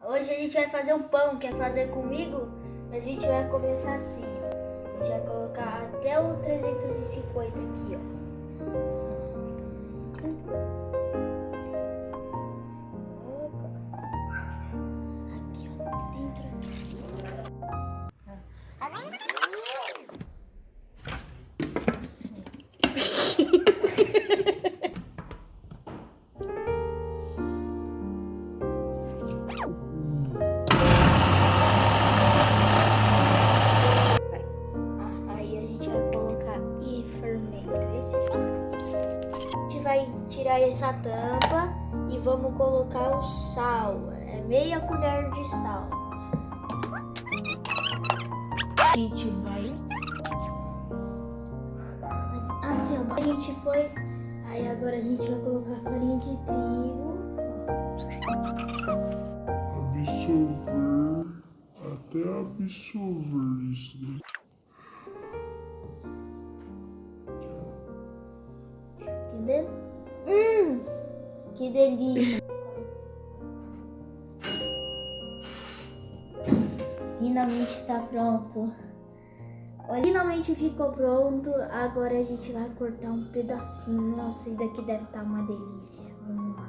Hoje a gente vai fazer um pão. Quer fazer comigo? A gente vai começar assim, ó. A gente vai colocar até o 350 aqui, ó. Aqui, ó. Dentro Aí a gente vai colocar fermento. A gente vai tirar essa tampa e vamos colocar o sal. É meia colher de sal. A gente vai... Assim, ó, a gente foi... Aí agora a gente vai colocar farinha de trigo. Absorver, até absorver isso daí. Que delícia! Finalmente tá pronto. Finalmente ficou pronto. Agora a gente vai cortar um pedacinho. Nossa, isso daqui deve estar uma delícia. Vamos lá.